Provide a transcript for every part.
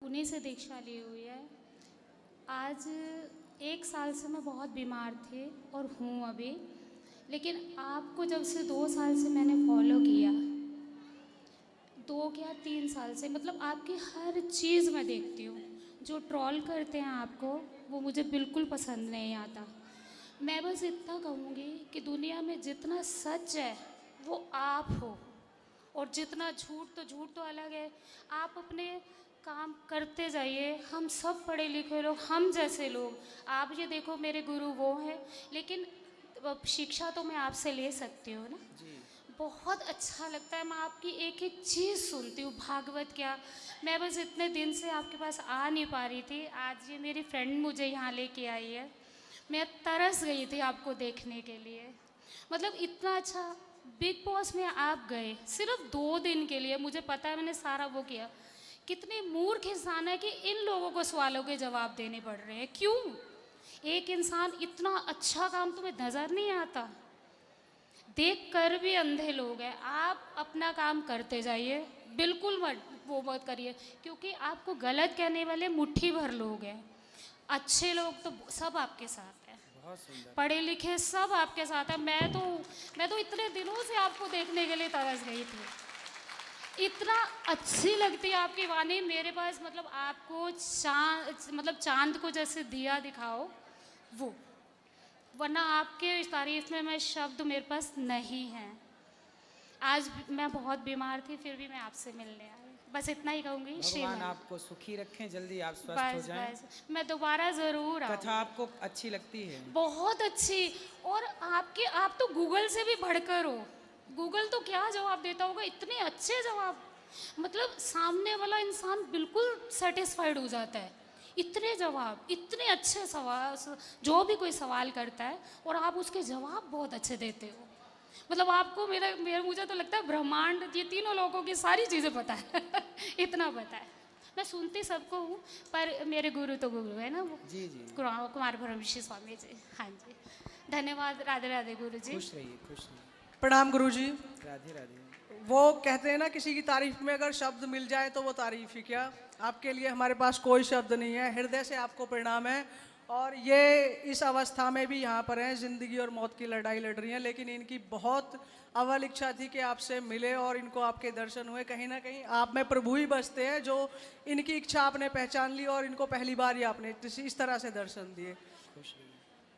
उन्हीं से दीक्षा ली हुई है। आज 1 साल से मैं बहुत बीमार थी और हूँ अभी, लेकिन आपको जब से 2 साल से मैंने फॉलो किया, 2 या 3 साल से, मतलब आपकी हर चीज़ मैं देखती हूँ। जो ट्रोल करते हैं आपको, वो मुझे बिल्कुल पसंद नहीं आता। मैं बस इतना कहूँगी कि दुनिया में जितना सच है वो आप हो, और जितना झूठ, तो झूठ तो अलग है। आप अपने काम करते जाइए। हम सब पढ़े लिखे लोग, हम जैसे लोग, आप ये देखो मेरे गुरु वो हैं, लेकिन शिक्षा तो मैं आपसे ले सकती हूँ ना। जी। बहुत अच्छा लगता है, मैं आपकी एक एक चीज़ सुनती हूँ। भागवत क्या, मैं बस इतने दिन से आपके पास आ नहीं पा रही थी। आज ये मेरी फ्रेंड मुझे यहाँ लेके आई है। मैं तरस गई थी आपको देखने के लिए। मतलब इतना अच्छा। बिग बॉस में आप गए सिर्फ 2 दिन के लिए, मुझे पता है, मैंने सारा वो किया। कितने मूर्ख इंसान है कि इन लोगों को सवालों के जवाब देने पड़ रहे हैं। क्यों? एक इंसान इतना अच्छा काम तुम्हें नज़र नहीं आता? देख कर भी अंधे लोग हैं। आप अपना काम करते जाइए, बिल्कुल मत वो मत करिए, क्योंकि आपको गलत कहने वाले मुट्ठी भर लोग हैं। अच्छे लोग तो सब आपके साथ हैं, बहुत सुंदर। पढ़े लिखे सब आपके साथ हैं। मैं तो इतने दिनों से आपको देखने के लिए तरस गई थी। इतना अच्छी लगती है आपकी वाणी मेरे पास, मतलब आपको चांद को जैसे दिया दिखाओ वो, वरना आपके इस तारीफ में मैं शब्द मेरे पास नहीं है। आज मैं बहुत बीमार थी, फिर भी मैं आपसे मिलने आई। बस इतना ही कहूँगी। भगवान श्रीमान, आपको सुखी रखें, जल्दी आप स्वस्थ हो बस जाएं। बस मैं दोबारा ज़रूर कथा आऊँ। आपको अच्छी लगती है? बहुत अच्छी। और आप तो गूगल से भी बढ़कर हो। गूगल तो क्या जवाब देता होगा, इतने अच्छे जवाब। मतलब सामने वाला इंसान बिल्कुल सेटिस्फाइड हो जाता है। इतने जवाब, इतने अच्छे सवाल, जो भी कोई सवाल करता है और आप उसके जवाब बहुत अच्छे देते हो। मतलब आपको मेरा मेरा मुझे तो लगता है ब्रह्मांड, ये तीनों लोगों की सारी चीज़ें पता है इतना पता है। मैं सुनती सबको हूँ, पर मेरे गुरु तो गुरु है ना वो, जी जी। कुमार ब्रह्मश्री स्वामी जी। हाँ जी, धन्यवाद। राधे राधे गुरु जी। खुश रहिए, खुश रहिए। प्रणाम गुरुजी। राधे राधे। वो कहते हैं ना, किसी की तारीफ में अगर शब्द मिल जाए तो वो तारीफ ही क्या। आपके लिए हमारे पास कोई शब्द नहीं है। हृदय से आपको प्रणाम है। और ये इस अवस्था में भी यहाँ पर हैं, जिंदगी और मौत की लड़ाई लड़ रही हैं, लेकिन इनकी बहुत अव्वल इच्छा थी कि आपसे मिले और इनको आपके दर्शन हुए। कहीं ना कहीं आप में प्रभु ही बसते हैं, जो इनकी इच्छा आपने पहचान ली और इनको पहली बार ही आपने इस तरह से दर्शन दिए। खुश रहिए।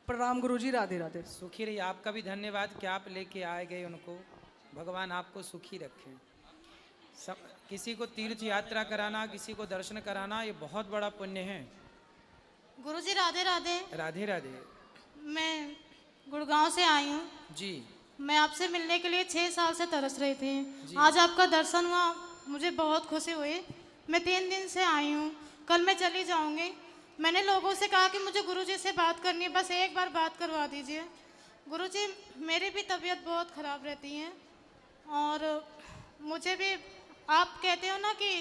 प्रणाम गुरुजी, राधे राधे। सुखी रहिए। आपका भी धन्यवाद कि आप लेके आए गए उनको। भगवान आपको सुखी रखें। सब किसी को तीर्थ यात्रा कराना, किसी को दर्शन कराना, ये बहुत बड़ा पुण्य है। गुरुजी राधे राधे। राधे राधे। मैं गुड़गांव से आई हूँ। जी मैं आपसे मिलने के लिए 6 साल से तरस रही जी। थी। आज आपका दर्शन हुआ, मुझे बहुत खुशी हुई। मैं 3 दिन से आई हूँ, कल मैं चली जाऊँगी। मैंने लोगों से कहा कि मुझे गुरुजी से बात करनी है, बस एक बार बात करवा दीजिए। गुरुजी, मेरी भी तबीयत बहुत ख़राब रहती है और मुझे भी, आप कहते हो ना कि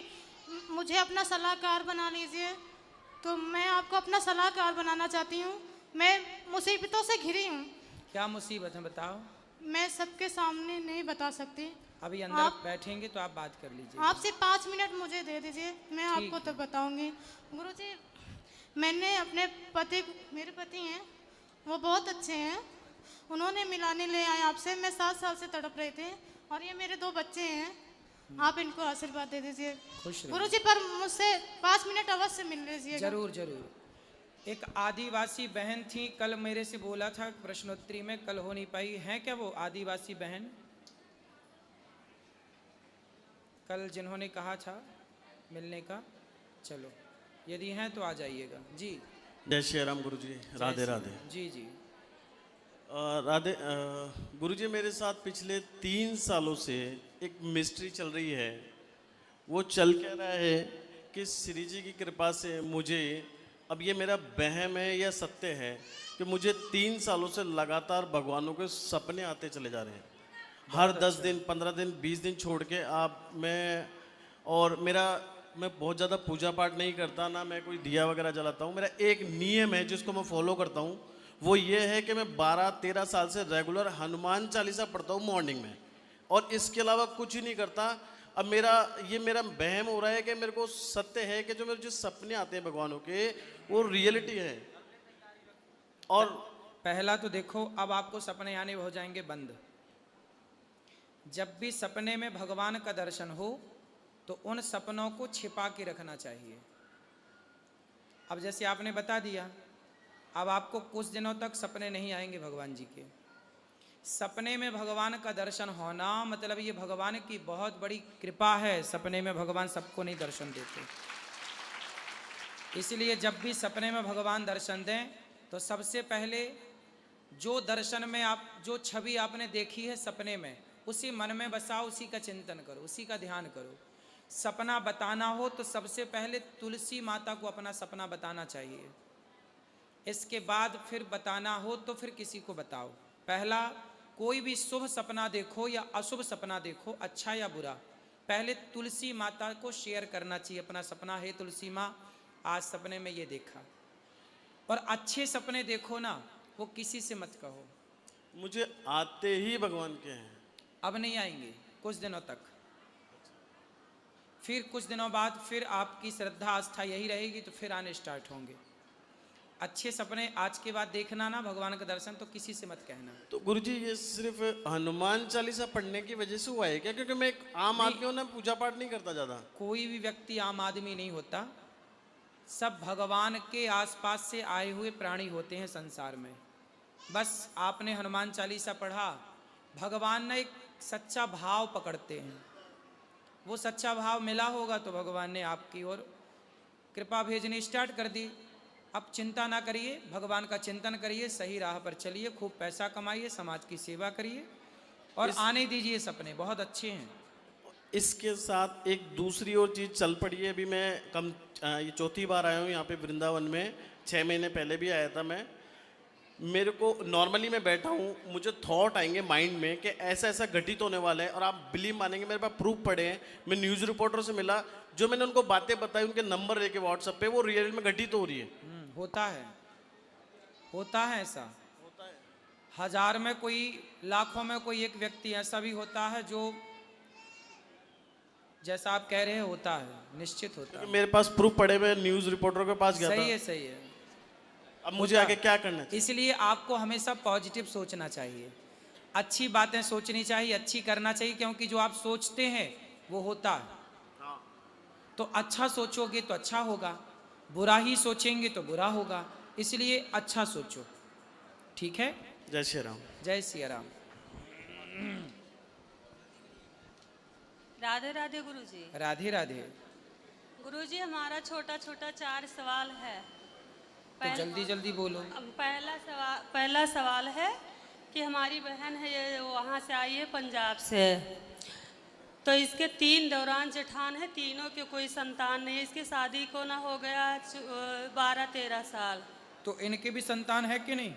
मुझे अपना सलाहकार बना लीजिए, तो मैं आपको अपना सलाहकार बनाना चाहती हूँ। मैं मुसीबतों से घिरी हूँ। क्या मुसीबत है बताओ? मैं सबके सामने नहीं बता सकती। अभी अंदर बैठेंगे तो आप बात कर लीजिए। आप सिर्फ 5 मिनट मुझे दे दीजिए, मैं ठीक आपको तब बताऊंगी। गुरुजी, मैंने अपने पति, मेरे पति हैं, वो बहुत अच्छे हैं, उन्होंने मिलाने ले आए आपसे। मैं 7 साल से तड़प रहे थे और ये मेरे 2 बच्चे हैं। आप इनको आशीर्वाद दे दीजिए खुश रहिए। गुरुजी, पर मुझसे 5 मिनट अवश्य मिल लीजिएगा। जरूर जरूर। एक आदिवासी बहन थी, कल मेरे से बोला था प्रश्नोत्तरी में, कल हो नहीं पाई। हैं क्या वो आदिवासी बहन कल जिन्होंने कहा था मिलने का? चलो, यदि हैं तो आ जाइएगा। जी जय श्री राम गुरुजी, राधे राधे। जी जी। राधे। गुरुजी, मेरे साथ पिछले 3 सालों से एक मिस्ट्री चल रही है। वो चल क्या रहा है कि श्री जी की कृपा से मुझे, अब ये मेरा वहम है या सत्य है, कि मुझे 3 सालों से लगातार भगवानों के सपने आते चले जा रहे हैं। हर 10 दिन, 15 दिन, 20 दिन छोड़ के। मैं बहुत ज़्यादा पूजा पाठ नहीं करता, ना मैं कोई दिया वगैरह जलाता हूँ। मेरा एक नियम है जिसको मैं फॉलो करता हूँ, वो ये है कि मैं 12-13 साल से रेगुलर हनुमान चालीसा पढ़ता हूँ मॉर्निंग में, और इसके अलावा कुछ ही नहीं करता। अब ये मेरा वहम हो रहा है कि मेरे को सत्य है कि जो मेरे जो सपने आते हैं भगवानों के वो रियलिटी है। और पहला तो देखो, अब आपको सपने आने हो जाएंगे बंद। जब भी सपने में भगवान का दर्शन हो तो उन सपनों को छिपा के रखना चाहिए। अब जैसे आपने बता दिया, अब आपको कुछ दिनों तक सपने नहीं आएंगे भगवान जी के। सपने में भगवान का दर्शन होना मतलब ये भगवान की बहुत बड़ी कृपा है। सपने में भगवान सबको नहीं दर्शन देते, इसलिए जब भी सपने में भगवान दर्शन दें तो सबसे पहले जो दर्शन में आप जो छवि आपने देखी है सपने में, उसी मन में बसाओ, उसी का चिंतन करो, उसी का ध्यान करो। सपना बताना हो तो सबसे पहले तुलसी माता को अपना सपना बताना चाहिए। इसके बाद फिर बताना हो तो फिर किसी को बताओ। पहला, कोई भी शुभ सपना देखो या अशुभ सपना देखो, अच्छा या बुरा, पहले तुलसी माता को शेयर करना चाहिए अपना सपना। है तुलसी माँ, आज सपने में ये देखा। और अच्छे सपने देखो ना, वो किसी से मत कहो। मुझे आते ही भगवान के हैं। अब नहीं आएंगे कुछ दिनों तक, फिर कुछ दिनों बाद फिर आपकी श्रद्धा आस्था यही रहेगी तो फिर आने स्टार्ट होंगे। अच्छे सपने आज के बाद देखना ना भगवान का दर्शन, तो किसी से मत कहना। तो गुरुजी ये सिर्फ हनुमान चालीसा पढ़ने की वजह से हुआ है क्या? क्योंकि मैं एक आम आदमी हूं ना, पूजा पाठ नहीं करता ज्यादा। कोई भी व्यक्ति आम आदमी नहीं होता, सब भगवान के आसपास से आए हुए प्राणी होते हैं संसार में। बस आपने हनुमान चालीसा पढ़ा, भगवान ने एक सच्चा भाव पकड़ते हैं, वो सच्चा भाव मिला होगा तो भगवान ने आपकी ओर कृपा भेजनी स्टार्ट कर दी। अब चिंता ना करिए, भगवान का चिंतन करिए, सही राह पर चलिए, खूब पैसा कमाइए, समाज की सेवा करिए और आने दीजिए सपने, बहुत अच्छे हैं। इसके साथ एक दूसरी और चीज़ चल पड़ी है। अभी मैं ये चौथी बार आया हूँ यहाँ पे वृंदावन में। 6 महीने पहले भी आया था मैं। मेरे को नॉर्मली मैं बैठा हूँ, मुझे थॉट आएंगे माइंड में कि ऐसा ऐसा घटित होने वाला है, और आप बिलीव मानेंगे मेरे पास प्रूफ पड़े हैं। मैं न्यूज़ रिपोर्टर से मिला, जो मैंने उनको बातें बताई उनके नंबर लेके व्हाट्सएप पे, वो रियल में घटित हो रही है। होता है ऐसा। हजार में कोई, लाखों में कोई एक व्यक्ति ऐसा भी होता है जो जैसा आप कह रहे हैं होता है, निश्चित होता है। मेरे पास प्रूफ पड़े, मैं न्यूज रिपोर्टर के पास गया था। सही है। अब मुझे आगे क्या करना चाहिए? इसलिए आपको हमेशा पॉजिटिव सोचना चाहिए, अच्छी बातें सोचनी चाहिए, अच्छी करना चाहिए, क्योंकि जो आप सोचते हैं वो होता है। तो अच्छा सोचोगे तो अच्छा होगा, बुरा ही सोचेंगे तो बुरा होगा। इसलिए अच्छा सोचो, ठीक है? जय श्री राम। जय सिया राम। राधे राधे गुरुजी। राधे राधे। गुरुजी हमारा छोटा छोटा 4 सवाल है। तो जल्दी जल्दी बोलो। पहला सवाल है कि हमारी बहन है, ये वहाँ से आई है पंजाब से, तो इसके 3 दौरान जेठान है, तीनों के कोई संतान नहीं। इसकी शादी को ना हो गया 12-13 साल। तो इनके भी संतान है कि नहीं?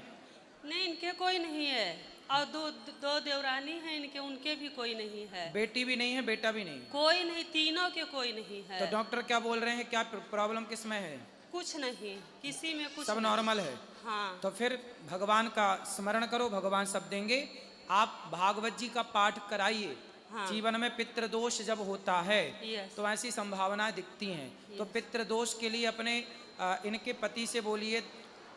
नहीं, इनके कोई नहीं है। और दो देवरानी हैं इनके, उनके भी कोई नहीं है। बेटी भी नहीं है, बेटा भी नहीं, कोई नहीं, तीनों के कोई नहीं है। तो डॉक्टर क्या बोल रहे हैं, क्या प्रॉब्लम किस में है? कुछ नहीं, किसी में कुछ सब नहीं। नॉर्मल है। हाँ। तो फिर भगवान का स्मरण करो, भगवान सब देंगे। आप भागवत जी का पाठ कराइए। हाँ। जीवन में पितृदोष जब होता है यस। तो ऐसी संभावनाएं दिखती हैं। तो पितृदोष के लिए अपने इनके पति से बोलिए,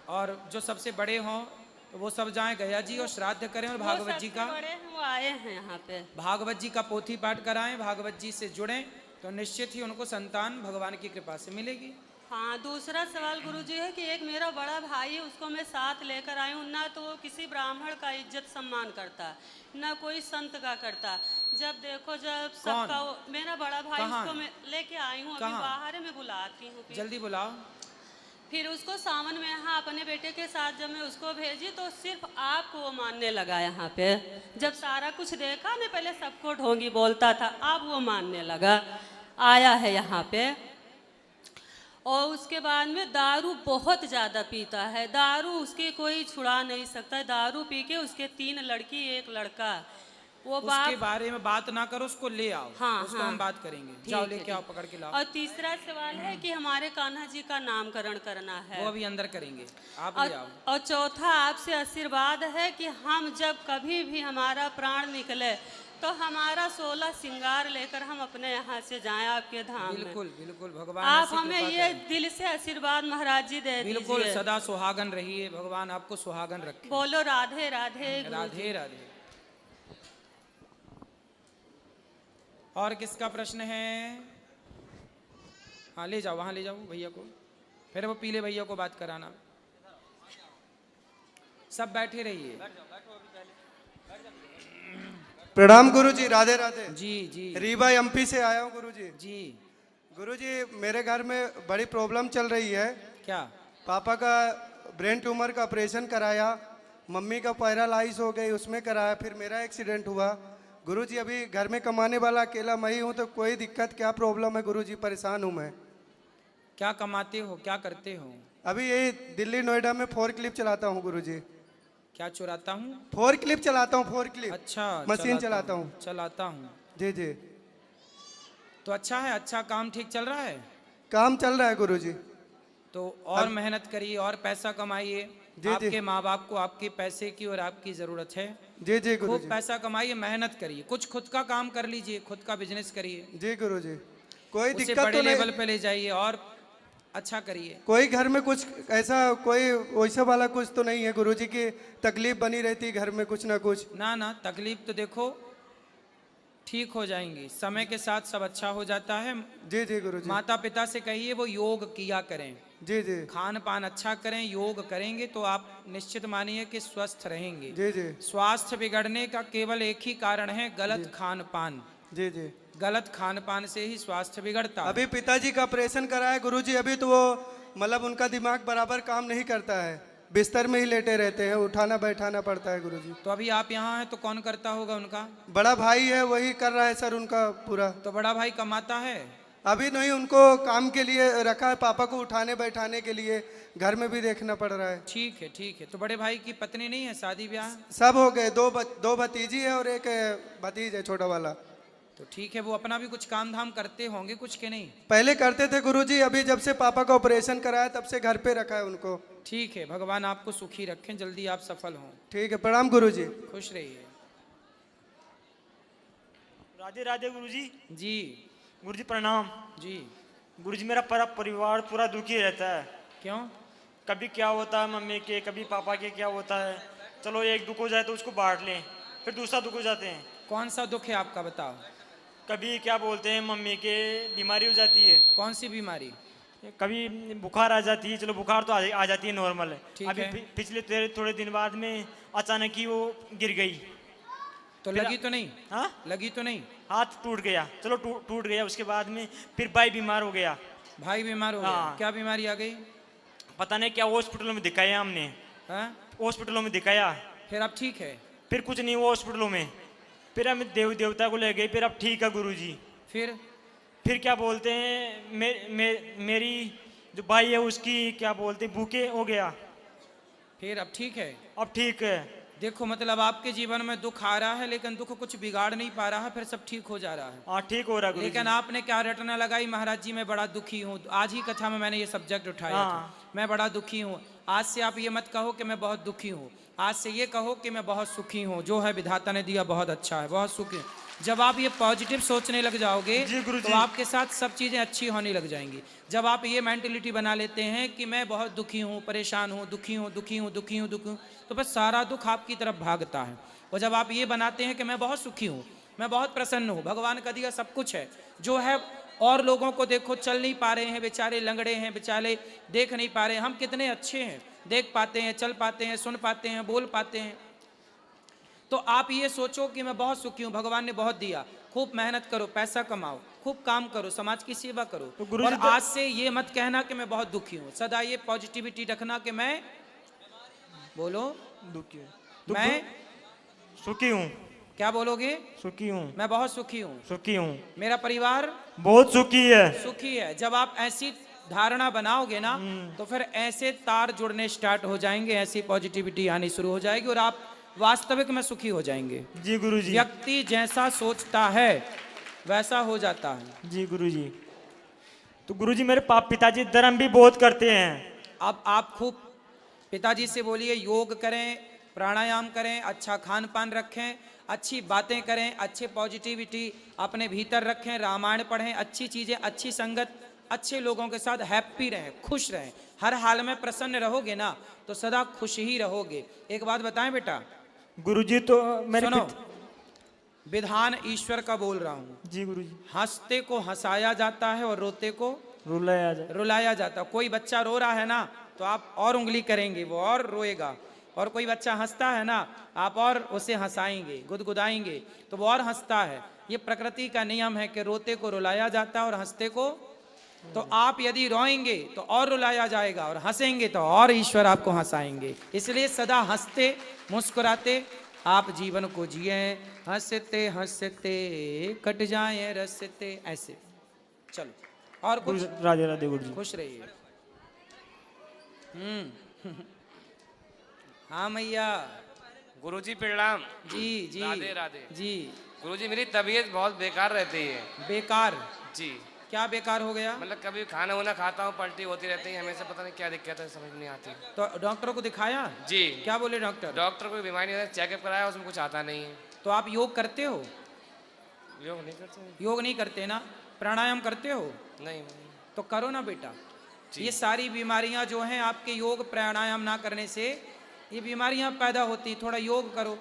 और जो सबसे बड़े हों तो वो सब जाएं गया जी और श्राद्ध करें, और भागवत जी का, बड़े हैं वो आए हैं यहाँ पे, भागवत जी का पोथी पाठ कराएं, भागवत जी से जुड़ें, तो निश्चित ही उनको संतान भगवान की कृपा से मिलेगी। हाँ। दूसरा सवाल गुरुजी है कि एक मेरा बड़ा भाई है, उसको मैं साथ लेकर आई हूँ। ना तो वो किसी ब्राह्मण का इज्जत सम्मान करता, ना कोई संत का करता। जब देखो जब सबका मेरा बड़ा भाई, उसको मैं लेके आई हूँ, अभी बाहर है, मैं बुलाती हूँ। जल्दी बुलाओ। फिर उसको सावन में यहाँ अपने बेटे के साथ जब मैं उसको भेजी तो सिर्फ आपको वो मानने लगा यहाँ पे। जब सारा कुछ देखा, मैं पहले सबको ढोंगी बोलता था, अब वो मानने लगा, आया है यहाँ पे। और उसके बाद में दारू बहुत ज़्यादा पीता है। दारू उसके कोई छुड़ा नहीं सकता। दारू पी के उसके 3 लड़की 1 लड़का वो उसके बाप बारे में बात ना करो, उसको ले आओ। हाँ, उसको हाँ। हम बात करेंगे। ठीक जाओ है, लेके ठीक। आओ, पकड़ के लाओ। और तीसरा सवाल है कि हमारे कान्हा जी का नामकरण करना है। वो अभी अंदर करेंगे, आप ले आओ। और चौथा आपसे आशीर्वाद है कि हम जब कभी भी हमारा प्राण निकले तो हमारा 16 श्रृंगार लेकर हम अपने यहाँ से जाएं आपके धाम में। बिल्कुल बिल्कुल, भगवान आप ऐसी हमें कृपा ये करें। दिल से आशीर्वाद महाराज जी दे बिल्कुल, दीजिए। सदा सुहागन रहिए, भगवान आपको सुहागन रखे। बोलो राधे राधे गुरु जी। राधे राधे। और किसका प्रश्न है? हाँ ले जाओ, वहां ले जाओ भैया को, फिर वो पीले भैया को बात कराना। सब बैठे रहिए। प्रणाम गुरुजी, राधे राधे। जी जी रीवा एमपी से आया हूँ गुरुजी। जी। गुरुजी मेरे घर में बड़ी प्रॉब्लम चल रही है। क्या? पापा का ब्रेन ट्यूमर का ऑपरेशन कराया, मम्मी का पैरालाइज हो गई उसमें कराया, फिर मेरा एक्सीडेंट हुआ। गुरुजी अभी घर में कमाने वाला अकेला मैं ही हूँ, तो कोई दिक्कत क्या प्रॉब्लम है गुरुजी? परेशान हूँ मैं। क्या कमाते हो, क्या करते हो? अभी यही दिल्ली नोएडा में 4 क्लिप चलाता हूँ गुरुजी। क्या चुराता हूँ? 4 क्लिप चलाता हूँ, 4 क्लिप। अच्छा, मशीन चलाता हूँ। चलाता हूँ। जी जी। तो अच्छा है, अच्छा काम ठीक चल रहा है। काम चल रहा है गुरुजी। तो और मेहनत करिए और पैसा कमाइए। जी। आपके माँ बाप को आपके पैसे की और आपकी जरूरत है। जी जी खूब गुरुजी। पैसा कमाइए, मेहनत करिए, कुछ खुद का काम कर लीजिए, खुद का बिजनेस करिए, जी गुरुजी। कोई उसे दिक्कत बड़े तो लेवल नहीं? पे ले जाइए और अच्छा करिए। कोई घर में कुछ ऐसा कोई वैसा वाला कुछ तो नहीं है गुरुजी की तकलीफ बनी रहती घर में कुछ ना कुछ? ना ना, तकलीफ तो देखो ठीक हो जाएंगी, समय के साथ सब अच्छा हो जाता है। जी जी गुरुजी। माता पिता से कहिए वो योग किया करें, जी जी। खान पान अच्छा करें, योग करेंगे तो आप निश्चित मानिए कि स्वस्थ रहेंगे। जी जी। स्वास्थ्य बिगड़ने का केवल एक ही कारण है, गलत खान पान। जी जी। गलत खान पान से ही स्वास्थ्य बिगड़ता है। अभी पिताजी का ऑपरेशन कराया गुरुजी, अभी तो वो मतलब उनका दिमाग बराबर काम नहीं करता है, बिस्तर में ही लेटे रहते हैं, उठाना बैठाना पड़ता है गुरुजी। तो अभी आप यहाँ हैं तो कौन करता होगा उनका? बड़ा भाई है वही कर रहा है सर उनका पूरा। तो बड़ा भाई कमाता है? अभी नहीं, उनको काम के लिए रखा है, पापा को उठाने बैठाने के लिए, घर में भी देखना पड़ रहा है। ठीक है ठीक है। तो बड़े भाई की पत्नी नहीं है, शादी ब्याह? सब हो गए, दो भतीजी है और एक भतीज है छोटा वाला। तो ठीक है, वो अपना भी कुछ काम धाम करते होंगे कुछ के नहीं? पहले करते थे गुरुजी, अभी जब से पापा का ऑपरेशन कराया तब से घर पे रखा है उनको। ठीक है, भगवान आपको सुखी रखें, जल्दी आप सफल हों। ठीक है, प्रणाम गुरुजी। खुश रहिए। राधे राधे गुरुजी। जी गुरुजी प्रणाम। जी। गुरुजी मेरा पूरा परिवार पूरा दुखी रहता है। क्यों? कभी क्या होता है मम्मी के, कभी पापा के क्या होता है। चलो एक दुख हो जाए तो उसको बांट लें, फिर दूसरा दुख हो जाते हैं। कौन सा दुख है आपका, बताओ। कभी क्या बोलते हैं मम्मी के बीमारी हो जाती है। कौन सी बीमारी? कभी बुखार आ जाती है, चलो बुखार तो आ जाती है नॉर्मल है। ठीक अभी है। पिछले थोड़े दिन बाद में अचानक ही वो गिर गई। तो फिर- लगी तो नहीं? हाँ, लगी तो नहीं? हाथ टूट गया, चलो टूट गया। उसके बाद में फिर भाई बीमार हो गया। भाई बीमार हो गया? हाँ। क्या बीमारी आ गई? पता नहीं क्या हॉस्पिटलों में दिखाया हमने, हाँ? हॉस्पिटलों में दिखाया, फिर अब ठीक है? फिर कुछ नहीं हुआ हॉस्पिटलों में। फिर हम देवता को ले गए, फिर अब ठीक है गुरुजी। फिर क्या बोलते हैं मेरी जो भाई है उसकी क्या बोलते हैं भूखे हो गया। फिर अब ठीक है? अब ठीक है। देखो मतलब आपके जीवन में दुख आ रहा है लेकिन दुख कुछ बिगाड़ नहीं पा रहा है, फिर सब ठीक हो जा रहा है। हाँ ठीक हो रहा है लेकिन आपने क्या रटना लगाई, महाराज जी मैं बड़ा दुखी हूँ। आज ही कथा में मैंने ये सब्जेक्ट उठाया था, मैं बड़ा दुखी हूँ। आज से आप ये मत कहो कि मैं बहुत दुखी हूँ, आज से ये कहो कि मैं बहुत सुखी हूँ। जो है विधाता ने दिया बहुत अच्छा है, बहुत सुखी हूँ। जब आप ये पॉजिटिव सोचने लग जाओगे तो आपके साथ सब चीज़ें अच्छी होने लग जाएंगी। जब आप ये मेंटलिटी बना लेते हैं कि मैं बहुत दुखी हूँ, परेशान हूँ, दुखी हूँ, दुखी हूँ, दुखी हूँ, दुखी हूँ, तो बस सारा दुख आपकी तरफ भागता है। और जब आप ये बनाते हैं कि मैं बहुत सुखी हूँ, मैं बहुत प्रसन्न हूँ, भगवान का दिया सब कुछ है जो है। और लोगों को देखो चल नहीं पा रहे हैं, बेचारे लंगड़े हैं, बेचारे देख नहीं पा रहे हैं, हम कितने अच्छे हैं, देख पाते हैं, चल पाते हैं, सुन पाते हैं, बोल पाते हैं। तो आप ये सोचो कि मैं बहुत सुखी हूँ, भगवान ने बहुत दिया। खूब मेहनत करो, पैसा कमाओ, खूब काम करो, समाज की सेवा करो। तो और आज से ये मत कहना कि मैं बहुत दुखी हूँ, सदा ये पॉजिटिविटी रखना कि मैं, बोलो, दुखी हूँ, मैं सुखी हूँ। क्या बोलोगे? सुखी हूँ, मैं बहुत सुखी हूँ, सुखी हूँ, मेरा परिवार बहुत सुखी है। सुखी है। जब आप ऐसी धारणा बनाओगे ना तो फिर ऐसे तार जुड़ने स्टार्ट हो जाएंगे, ऐसी पॉजिटिविटी आनी शुरू हो जाएगी और आप वास्तविक में सुखी हो जाएंगे। जी गुरुजी। व्यक्ति जैसा सोचता है वैसा हो जाता है। जी गुरुजी। तो गुरुजी मेरे पिताजी धर्म भी बहुत करते हैं। अब आप खूब पिताजी से बोलिए योग करें, प्राणायाम करें, अच्छा खान पान रखें, अच्छी बातें करें, अच्छे पॉजिटिविटी अपने भीतर रखें, रामायण पढ़ें, अच्छी चीज़ें, अच्छी संगत, अच्छे लोगों के साथ हैप्पी रहें, खुश रहें। हर हाल में प्रसन्न रहोगे ना तो सदा खुश ही रहोगे। एक बात बताएं बेटा। गुरुजी तो मेरे सुनो, विधान ईश्वर का बोल रहा हूँ। जी गुरुजी। हंसते को हंसाया जाता है और रोते को रुलाया जाता है। कोई बच्चा रो रहा है ना तो आप और उंगली करेंगे, वो और रोएगा। और कोई बच्चा हंसता है ना आप और उसे हंसाएंगे, गुदगुदाएंगे तो वो और हंसता है। ये प्रकृति का नियम है कि रोते को रुलाया जाता है और हंसते को। तो आप यदि रोएंगे तो और रुलाया जाएगा और हंसेंगे तो और ईश्वर आपको हंसाएंगे। इसलिए सदा हंसते मुस्कुराते आप जीवन को जिए। हंसते हंसते कट जाए रसते, ऐसे चलो। और कुछ? राधे राधे गुरुजी। खुश रहिए। हाँ मैया। गुरुजी प्रणाम। जी जी राधे राधे जी। गुरुजी मेरी तबीयत बहुत बेकार रहती है। बेकार? जी। क्या बेकार हो गया? मतलब कभी खाना वाना खाता हूँ पलटी होती रहती है, हमेशा पता नहीं क्या दिक्कत है, समझ नहीं आती। तो डॉक्टर को दिखाया? जी। क्या बोले डॉक्टर? डॉक्टर को बीमारी नहीं है, चेकअप कराया, उसमें कुछ आता नहीं है। तो आप योग करते हो? योग नहीं करते। योग नहीं करते ना? प्राणायाम करते हो? नहीं। तो करो ना बेटा। ये सारी बीमारियां जो हैं आपके योग प्राणायाम ना करने से ये बीमारियां पैदा होती। थोड़ा योग करो,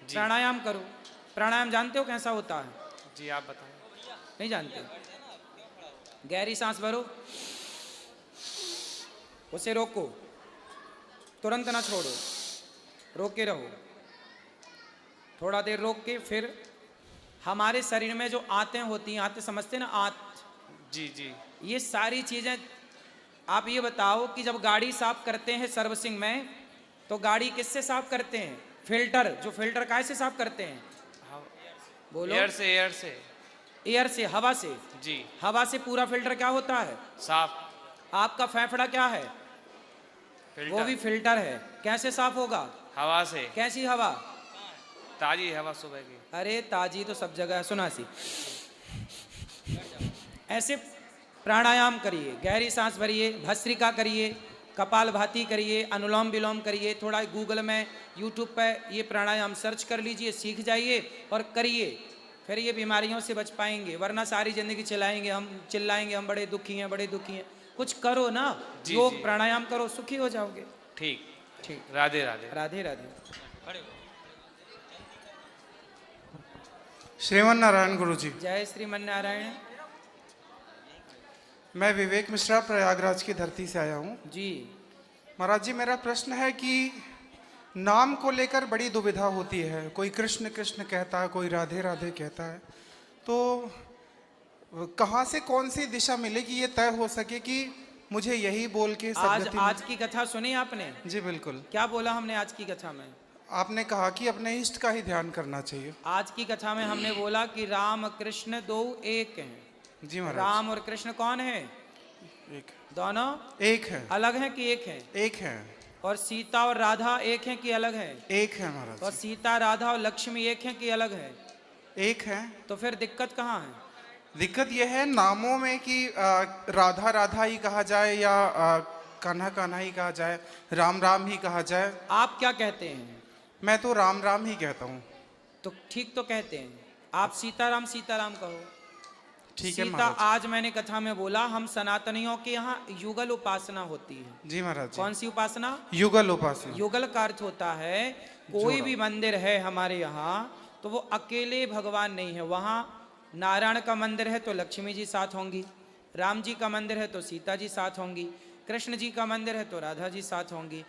प्राणायाम करो। प्राणायाम जानते हो कैसा होता है? जी आप बताएं। नहीं जानते? गहरी सांस भरो, उसे रोको, तुरंत ना छोड़ो, रोके रहो। थोड़ा देर रोक के फिर हमारे शरीर में जो आंतें होती हैं, आंतें समझते ना, आंत। जी जी। ये सारी चीजें आप ये बताओ कि जब गाड़ी साफ करते हैं सर्विसिंग में तो गाड़ी किससे साफ करते हैं? फिल्टर, जो फिल्टर काहे से साफ करते हैं? बोलो। एयर से। एयर से। एयर से, हवा से। जी। हवा से पूरा फिल्टर क्या होता है? साफ। आपका फेफड़ा क्या है? फिल्टर। वो भी फिल्टर है। कैसे साफ होगा? हवा से। कैसी हवा? ताजी हवा सुबह की। अरे ताजी तो सब जगह है, सुना सी। ऐसे प्राणायाम करिए, गहरी सांस भरिए, भस्त्रिका करिए, कपालभाति करिए, अनुलोम विलोम करिए। थोड़ा गूगल में, यूट्यूब पे ये प्राणायाम सर्च कर लीजिए, सीख जाइए और करिए। फिर ये बीमारियों से बच पाएंगे, वरना सारी जिंदगी चिल्लाएंगे हम बड़े दुखी हैं, बड़े दुखी हैं। कुछ करो ना, योग प्राणायाम करो, सुखी हो जाओगे। ठीक ठीक। राधे राधे। राधे राधे। श्रीमन नारायण गुरु जी। जय श्रीमन नारायण। मैं विवेक मिश्रा प्रयागराज की धरती से आया हूँ जी। महाराज जी, मेरा प्रश्न है कि नाम को लेकर बड़ी दुविधा होती है। कोई कृष्ण कृष्ण कहता है, कोई राधे राधे कहता है। तो कहाँ से कौन सी दिशा मिले कि ये तय हो सके कि मुझे यही बोल के आज की कथा सुनी आपने? जी बिल्कुल। क्या बोला हमने आज की कथा में? आपने कहा कि अपने इष्ट का ही ध्यान करना चाहिए। आज की कथा में हमने बोला कि राम कृष्ण दो एक हैं। जी महाराज। राम और कृष्ण कौन है? एक। दोनों एक है। अलग हैं कि एक हैं? एक है। और सीता और राधा एक हैं कि अलग हैं? एक है महाराज। और सीता, राधा और लक्ष्मी एक हैं कि अलग है? एक है। तो फिर दिक्कत कहाँ है? दिक्कत यह है नामों में कि राधा राधा ही कहा जाए या कान्हा कान्हा ही कहा जाए, राम राम ही कहा जाए। आप क्या कहते हैं? मैं तो राम राम ही कहता हूँ। तो ठीक तो कहते हैं आप, सीताराम सीताराम कहो। ठीक है सीता, महाराज। आज मैंने कथा में बोला हम सनातनियों के यहाँ युगल उपासना होती है। जी महाराज। कौन सी उपासना? युगल उपासना। युगल का अर्थ होता है कोई भी मंदिर है हमारे यहाँ तो वो अकेले भगवान नहीं है। वहाँ नारायण का मंदिर है तो लक्ष्मी जी साथ होंगी, राम जी का मंदिर है तो सीता जी साथ होंगी, कृष्ण जी का मंदिर है तो राधा जी साथ होंगी,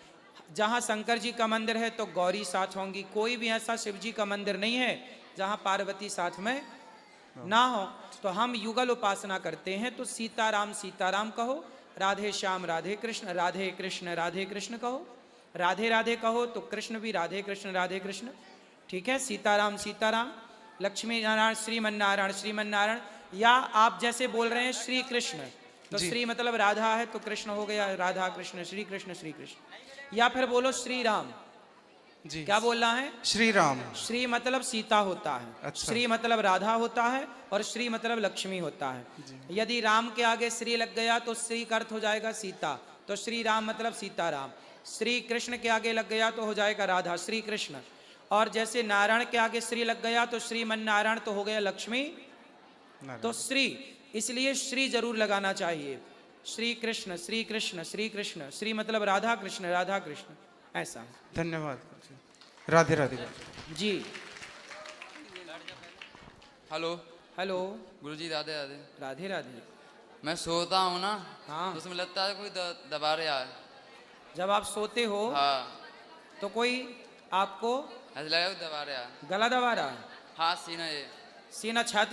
जहाँ शंकर जी का मंदिर है तो गौरी साथ होंगी। कोई भी ऐसा शिव जी का मंदिर नहीं है जहाँ पार्वती साथ में ना हो। तो हम युगल उपासना करते हैं तो सीताराम सीताराम कहो, राधे श्याम राधे कृष्ण राधे कृष्ण कहो, राधे राधे कहो तो कृष्ण भी राधे कृष्ण। ठीक है, सीताराम सीताराम, लक्ष्मी नारायण श्रीमन नारायण। या आप जैसे बोल रहे हैं श्री कृष्ण, तो श्री मतलब राधा है तो कृष्ण हो गया राधा कृष्ण श्री कृष्ण। या फिर बोलो श्री राम, जी। क्या बोलना है? श्री राम। श्री मतलब सीता होता है, अच्छा। श्री मतलब राधा होता है, और श्री मतलब लक्ष्मी होता है। यदि राम के आगे श्री लग गया तो श्री का अर्थ हो जाएगा सीता, तो श्री राम मतलब सीताराम। श्री कृष्ण के आगे लग गया तो हो जाएगा राधा, श्री कृष्ण। और जैसे नारायण के आगे श्री लग गया तो श्रीमन नारायण तो हो गया लक्ष्मी, तो श्री, इसलिए श्री जरूर लगाना चाहिए। श्री कृष्ण श्री कृष्ण श्री कृष्ण, श्री मतलब राधा कृष्ण राधा कृष्ण, ऐसा। धन्यवाद गुरुजी। राधे राधे जी। हेलो। हेलो गुरुजी राधे राधे। राधे राधे। मैं सोता हूँ ना, हाँ। तो उसमें लगता है कोई दबा रहा है। जब आप सोते हो हाँ, तो कोई आपको ऐसा लगा कोई दबा रहा है। गला दबा रहा है, हाँ, सीना ये। सीना छाती